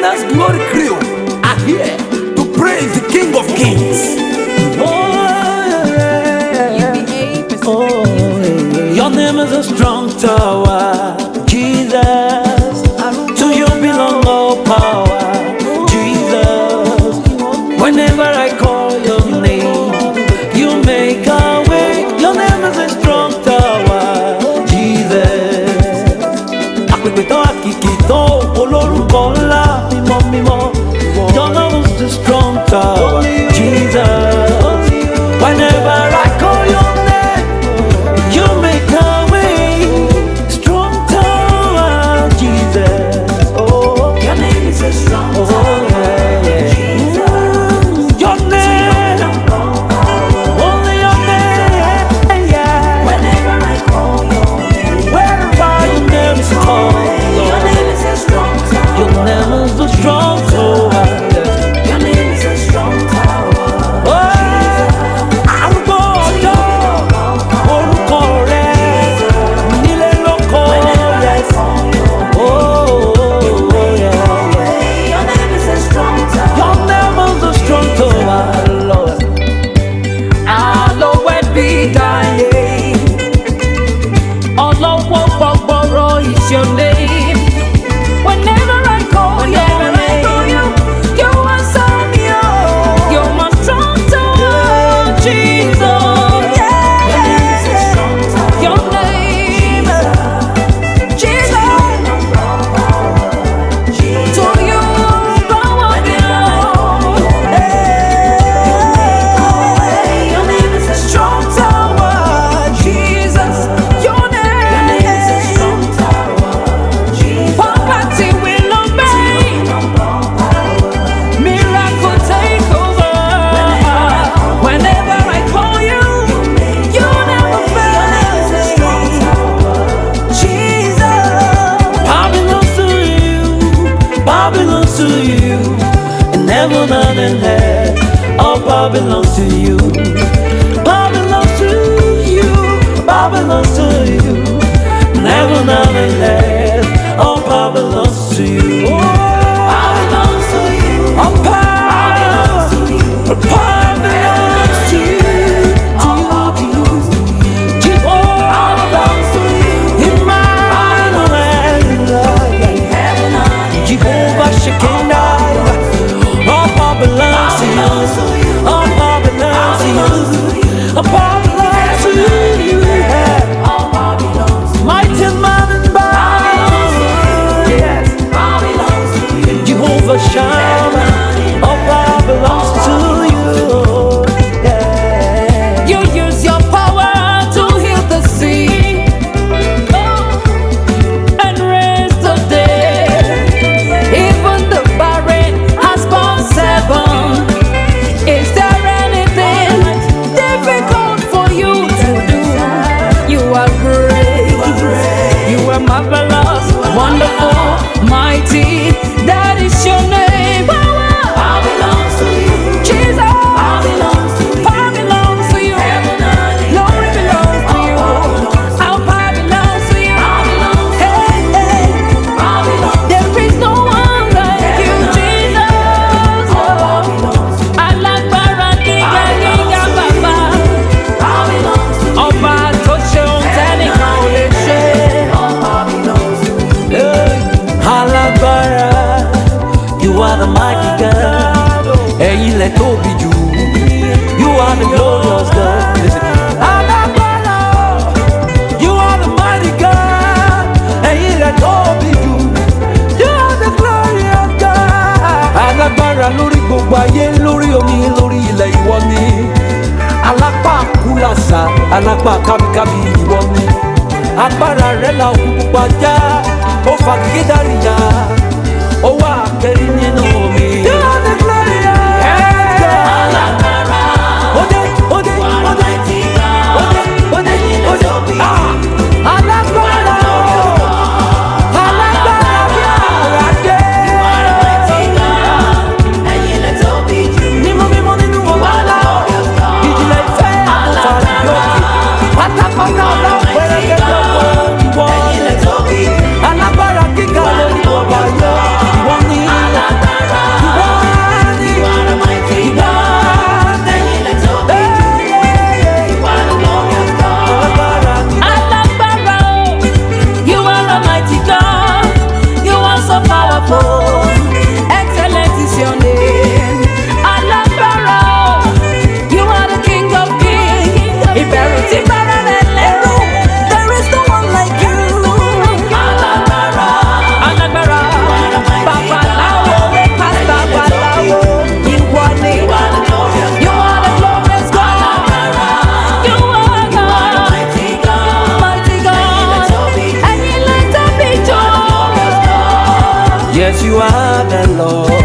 Winners Glory Crew are here to praise the King of Kings. Your name is a strong tower, Jesus. To you belong all power, Jesus. Whenever I call your name, you make a way. Your name is a strong tower, Jesus. Akpekpeto akikito olórúkọ ńlá mímọ́ mímọ́. Your name is the strong tower, Jesus. Whenever I call your name, you make a way. Strong tower, Jesus. Oh, Your name is a strong tower, Jesus. your name, only your name, yeah. Whenever I call your name, Wherever your name is called, your name is a strong tower. your name is the strong tower. Your name is a strong tower. Oh, arúgbó ọjọ́, orúkọ rẹ̀ nílé lóko rẹ̀. Oh, yeah. Your name is a strong tower. Your name is the strong tower, Lord. Hallowed be thy name. Ọlọ́wọ́ gbọgbọrọ is your name. Whenever I call your name, you answer me. You're my strong tower, Jesus. Your name is a strong tower. Your name, Jesus. To you, power belongs. Your name is a strong Tower, Jesus. Your Your name is a name. strong tower. Jesus. Poverty will obey. Miracle take over. Whenever I call you, you never fail. Jesus. Power belongs to you. Power belongs to you. In heaven and in hell, all power belongs to you. Power belongs to you. Power belongs to you. In heaven and in hell, all power belongs to you. Power belongs to you. All power belongs to you. Power belongs to you. All power belongs to you. Jehovah Belongs to you. Emmanuel, Heaven and Jehovah Shekinah. All power belongs to you. All power belongs to you. All power belongs to you. Yeah. all power belongs to you. Mighty man in battle. Yes. Power belongs to you. Jehovah Shammah. All power belongs to you. Yeah. You use your power to heal the sick and raise the dead. Even the barren has born 7. Is there anything difficult for you to do? You are great. You are marvelous, wonderful, mighty. That is your name. Power belongs to you. Jesus. Power belongs to you. Power belongs to you. Heaven and Glory belongs to you. Our power belongs to you. Hey, hey. power belongs There is no one like you, Jesus. Alágbára gíga gíga bàbá. power belongs to you. Ọba tó ṣe ohun tẹ́nìkan ò lè ṣe. All power belongs to you. Alágbára, you are the mighty God. Ẹ̀yin lẹ tóbi jù. You are the glorious God. Listen. Alágbára, you are the mighty God. Ẹ̀yin lẹ tóbi jù. You are the glorious God. Alágbára lórí gbogbo ayé, lórí omi, lórí ilẹ̀ ìwọ ni. Alápá kúlàsà, alápá kábíkábí ìwọ ni. Agbára rẹ̀ la òkú pupa já, ó fa gígédárì ya, ó wà kẹrin nínú omi. You are the glorious God. Alágbára. Ode, ode, ode, ode, ode, ode. Alágbára, alágbára bí àrà dé. Ẹ̀yin lẹ tóbi jù. Mímọ́ mímọ́ nínú wàhálà, ìjìnlẹ̀ ìfẹ́ àkọ́fà lókè. Pátápátá ọlọ́pẹ́ rẹ̀ gẹ́gẹ́ bọ́ ìwọ. Ẹ̀yin lẹ tóbi jù. Alágbára kíkà lórí ọba yọ, ìwọ ni. ẹ̀rù tí bára rẹ̀ lẹ́rù. There is no one like you. Alágbára. Alágbára, babaláwo, pásítàbaláwo, ìwọ ni. You are the glorious You are the glorious God. Alágbára. You are You are the God, mighty God. mighty God. Ẹ̀yin lẹ tóbi jù. Glorious God. Yes, you are the Lord,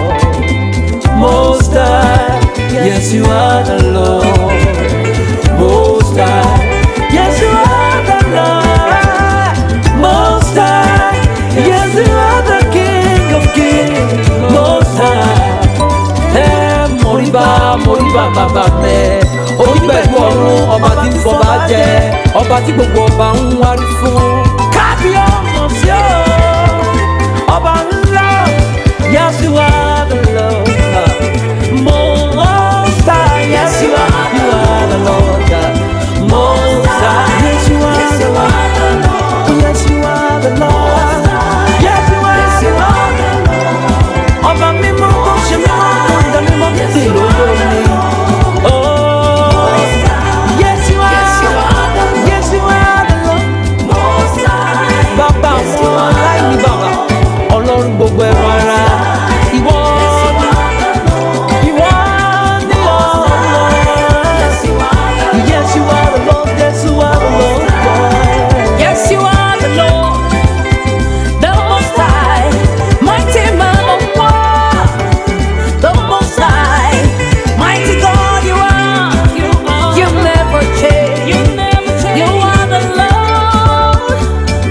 Most High. Yes, you are the Lord, Most High. Yes, you are the Lord, Most High. Yes, you are the King of Kings, Most High. Moriba bàbá mi, onígbẹ̀rù ọ̀run, ọba tí ń fọba jẹ, ọba tí gbogbo ọba ń wárí fún. Kábíyèsí o, ọba ńlá. Yes, you are the Lord, Most High. Yes, you are the Lord, Most High. Yes, you are the Lord. Yes, you are the Lord. Yes, you are the Lord. Ọba mímọ́ tó ṣe mímọ́ tó ń dá mímọ́ sí lórí. Oh, yes, you are. Yes, you are the Lord. Bàbá àwọn aláìní bàbá, Ọlọ́run gbogbo ẹ̀rọ ara. Ìwọ ni, ìwọ ni Ọlọ́run. Yes, you are the Lord. Yes, you are the Lord. Yes, you are the Lord, the Most High, mighty man of war, the Most High, mighty God. You are. You never change. You are the Lord,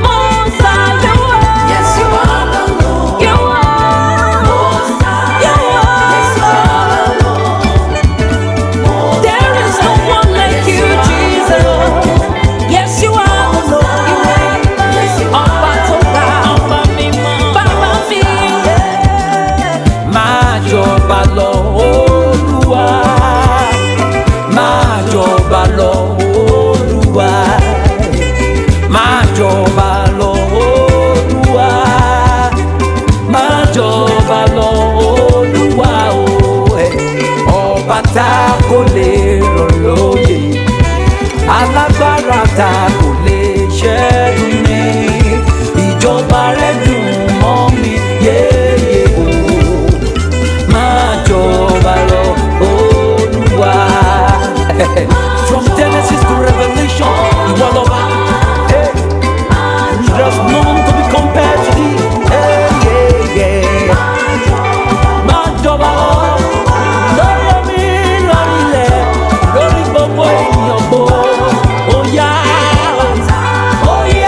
Most High. You are. Yes, you are the Lord. You are. Most High. You Yes, you are. are the Lord. There is no one like you, Jesus. Yes, you are the Lord. Ọba tó ga, bàbá mi. Máa jọba lọ, Olúwa. Máa jọba lọ, Olúwa. Máa jọba lọ, Olúwa. Máa jọba lọ, Olúwa o. Ọba tá kò lè rọ̀ lóyè, alágbára tá kò lè ṣẹ́gun ní. Ìjọba rẹ̀ dùn mọ́ mi yéye o. Máa jọba lọ, Olúwa. From Genesis to Revelation, ìwọ lọ́ba. Hey. There's no one to be compared to thee. Hey, yeah, yeah. Máa jọba lọ, lórí omi, lórí ilẹ̀, lórí gbogbo ènìyàn gbogbo. Ó yá, ó yá.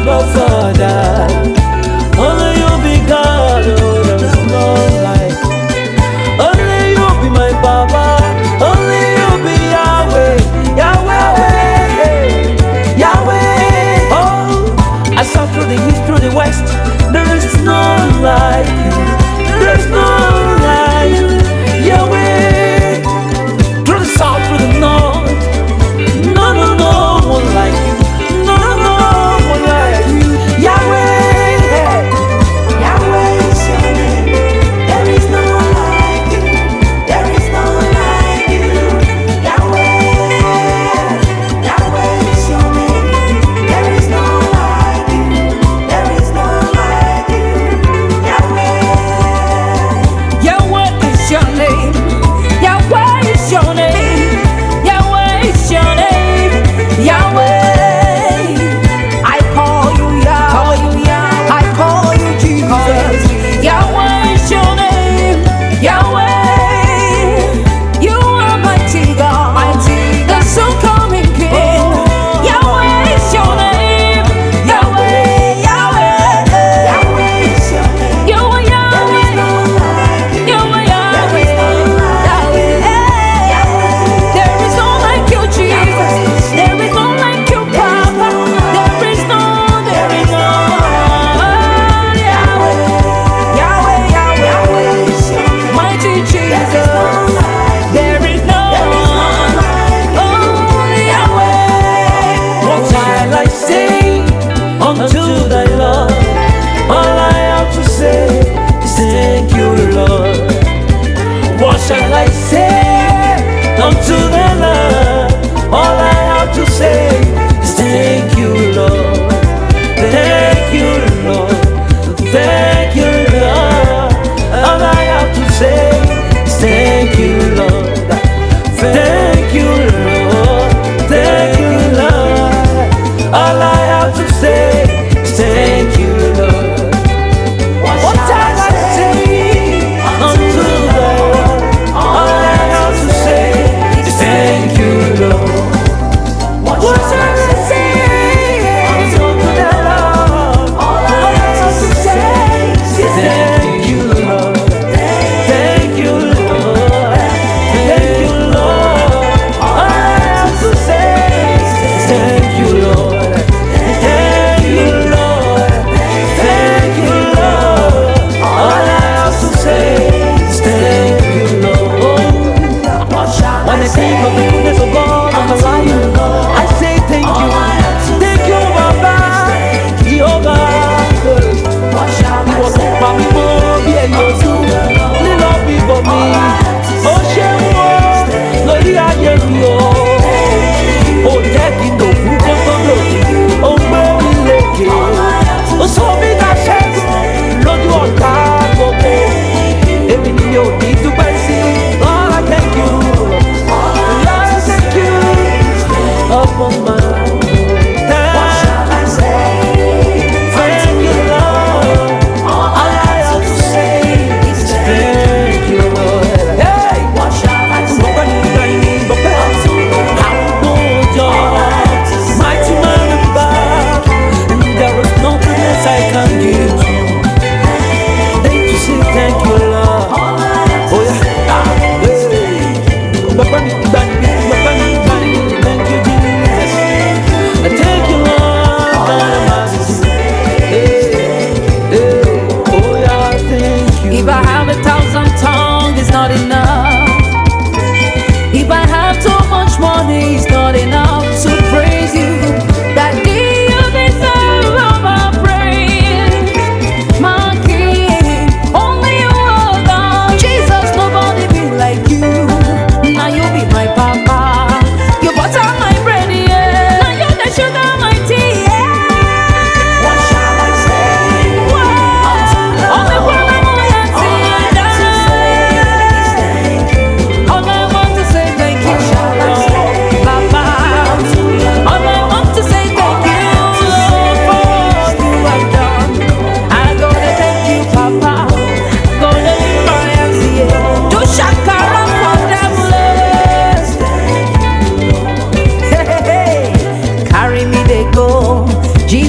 no father. Only you be God, oh, there is none like. Only you be my Baba. Only you be Yahweh, Yahweh, Yahweh. Oh, I saw through the east, through the west. There is none like you. There is none like you, Yahweh. Through the south, through the north. No, no, no one like you. No, no one like you, Yahweh. Yahweh is your name. There is no one like you. There is no one like you. Yahweh. Yahweh is your name. There is no one like you. There is no one like you. Yahweh. Yahweh is your name. Yahweh is your name. Yahweh is your name. Yahweh. I call you Yahweh. I call you Jesus. Yahweh is your name. Yahweh. You are mighty God. The soon coming King. Yahweh is your name. Yahweh. Yahweh. Yahweh is your name. You are There is no Yahweh. one like you. You are Yahweh. Yahweh. There is no like you, Jesus. There is no like you, Papa. There is no. Yahweh. Yahweh, Yahweh. Yahweh is your name. Mighty There is Jesus. no one like you. There is no There is no one one. like you. Oh, Yahweh. What shall I say unto thy Lord? All I have to say is thank you, Lord. What shall I say unto the Lord? All I have to say is thank you, Lord. Thank you, Lord. Thank you, Lord. All I have to say is thank you, Lord. Thank you, Lord. Thank you, Lord. All I have to say is thank you, Lord. What shall I say unto the Lord? All I have to say is thank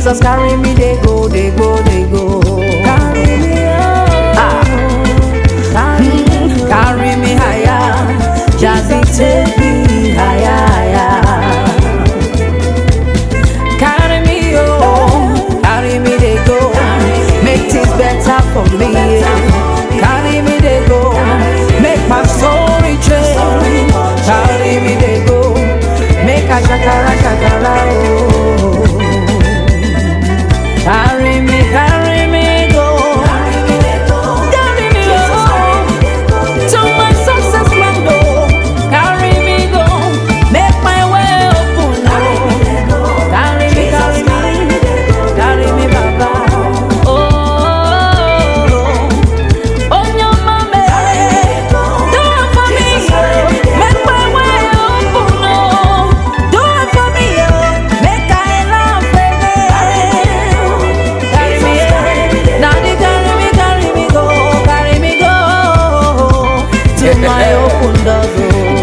Jesus carry me, they go, they go, they go. Carry me up, carry me higher, just take me higher, higher. Carry me, oh, carry me, they go, make things better for me. Carry me, they go, make my soul retrain. Carry me, they go, make a shakara, shakara, oh. Carry me, go, carry me, oh, to my success land, oh. Carry me, go, make my way open, oh. Carry me, Baba.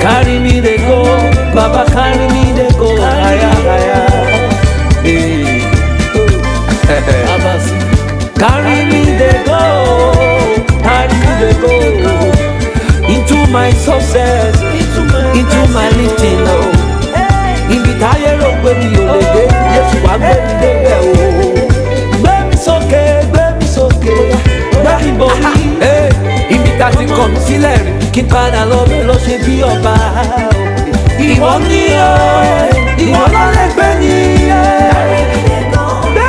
Carry me, they go, Baba, carry me, they go, higher, higher. Hey. Carry me, they go, into my success, into my lifting, oh. Ibi táyé rò pé mi ò lè dé, Jésù wá gbé mi débẹ̀, oh. Gbé mi sókè, gbé mi sókè, gbé mi borí. Ibi tá ti kọ̀ mí sílẹ̀ rí, kí n padà lọ́bẹ̀ lọ ṣe bí ọba. Ìwọ ni o, ìwọ ló lè gbé ni. Gbé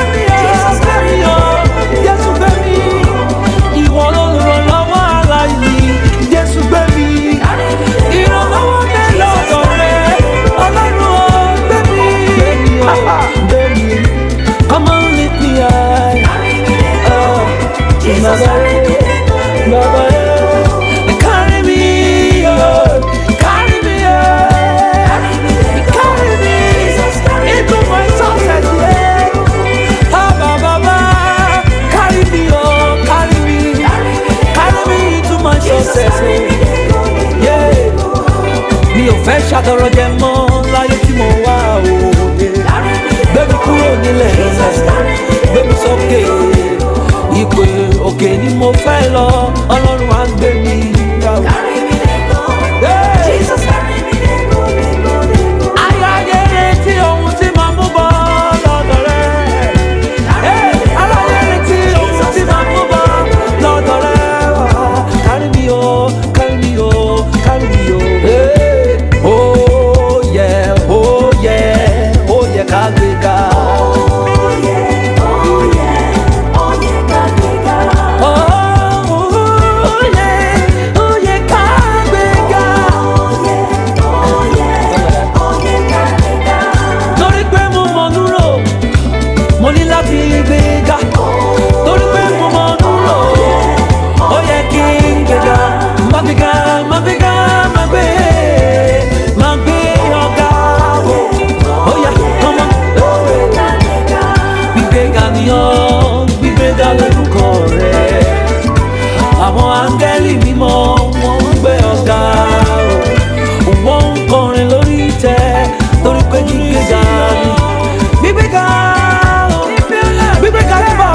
mi o, Jésù gbé mi. Ìwọ lolùrànlọ́wọ́ aláìní, Jésù gbé mi. Ìrànlọ́wọ́ mi lọ́dọ̀ rẹ, Ọlọ́run o, gbé mi. Gbé mi, come on lift me high. Baba, carry me, carry me, carry me into my success, yeah. Baba, carry me, carry me into my success, yeah. Mi ò fẹ́ ṣàdọ̀rọ̀ jẹ mọ́ láyé tí mo wá o, gbé mi kúrò nílẹ̀, gbé mi sókè. Ìpè òkè ni mo fẹ́ lọ, Ọlọ́run á gbé mi ga. Carry me, they go. Jesus, carry me, they go, they go, they go. Ayáyé retí ohun tí màá mú bọ́ lọ́dọ̀ rẹ̀. Ayáyé retí ohun tí màá mú bọ́ lọ́dọ̀ rẹ̀. Carry me, oh, carry me, oh, carry me, oh. Oh yeah, oh yeah, oh yeah, ká gbé ga. Àwọn áńgẹ́lì mímọ́ wọ́n ń gbé ọ̀gá o, wọ́n ń kọrin lórí ìtẹ́ torí pé gbígbéga ni. Gbígbéga o, gbígbéga lẹ́bàá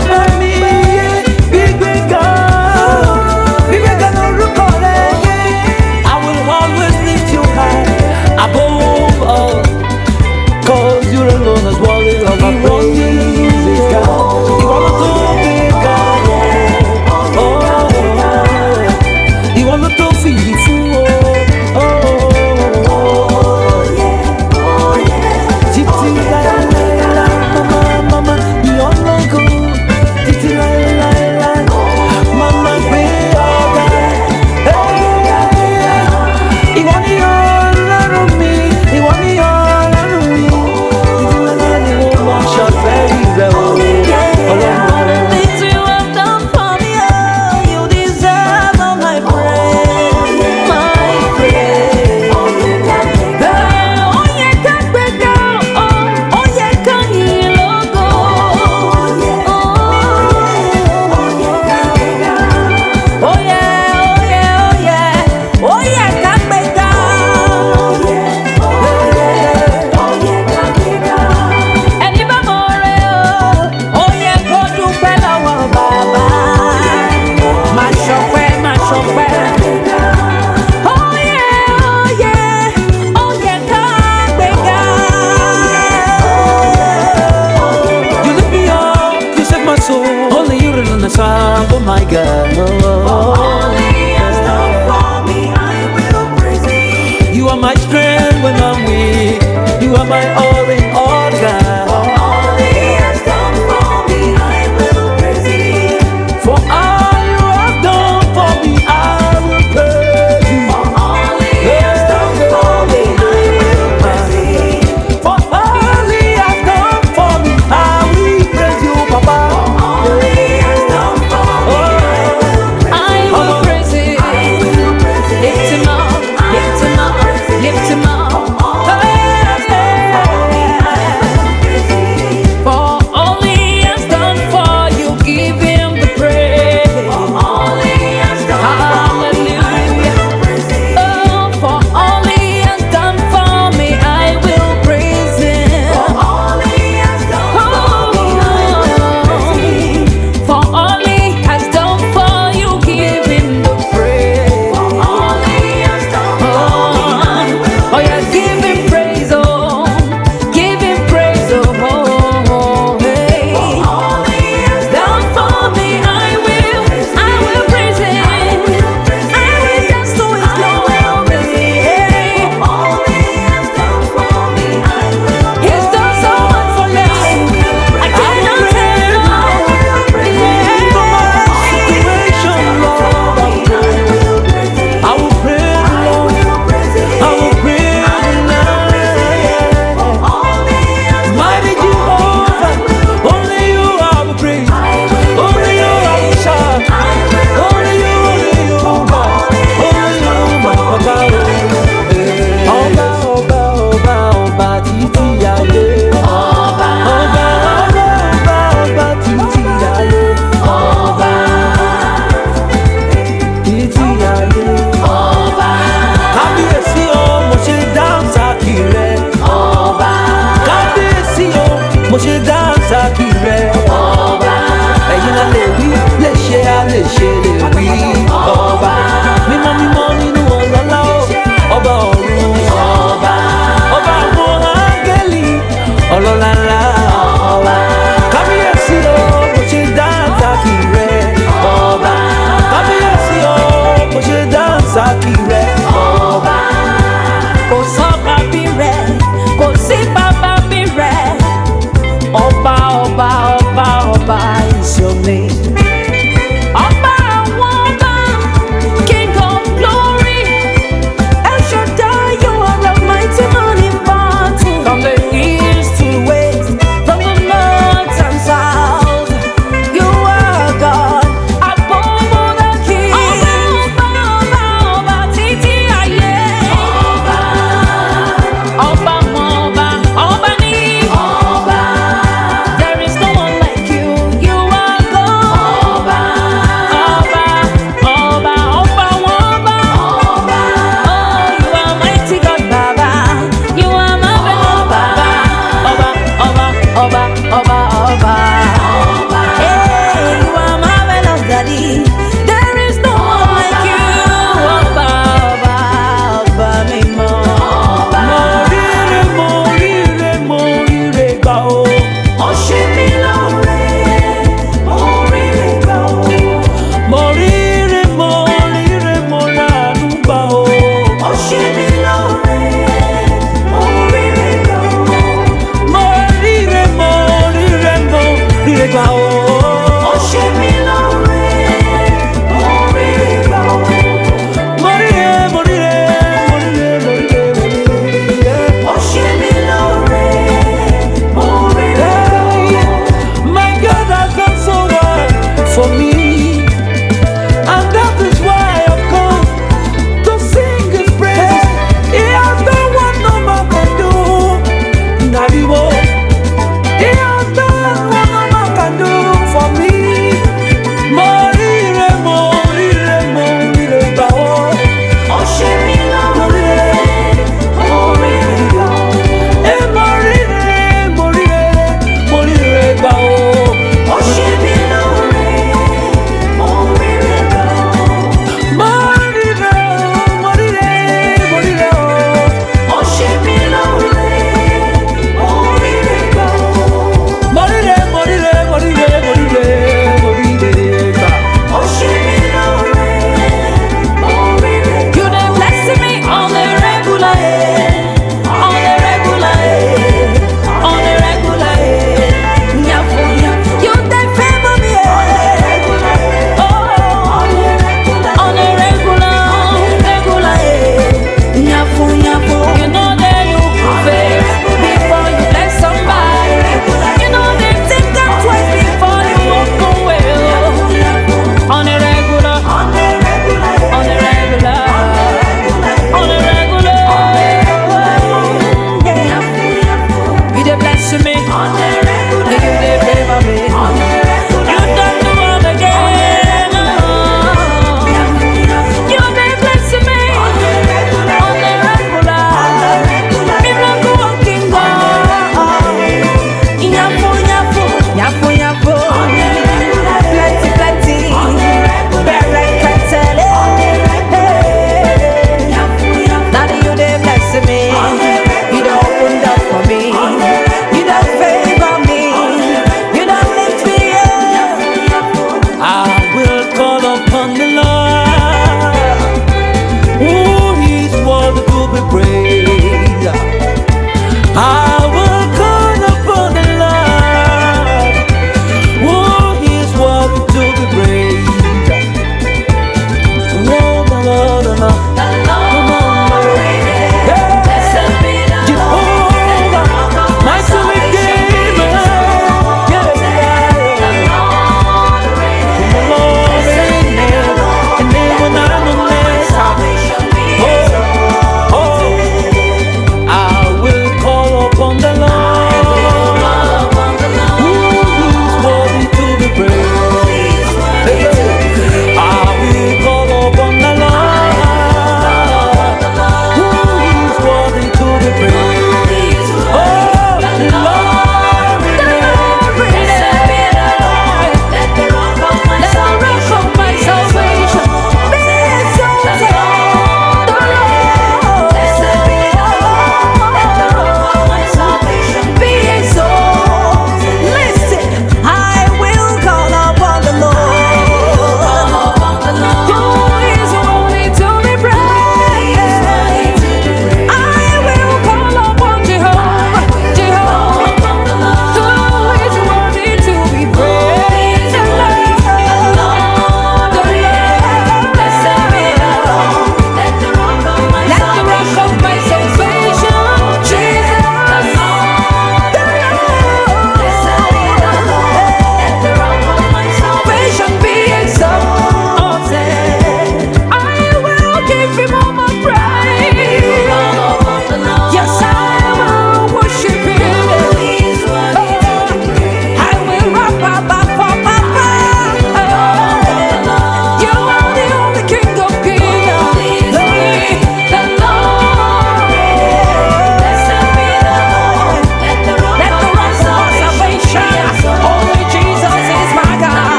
my soul. Only you to learn the song, oh my God. All He has done for me, I will praise Him. You are my strength when I'm weak. You are my all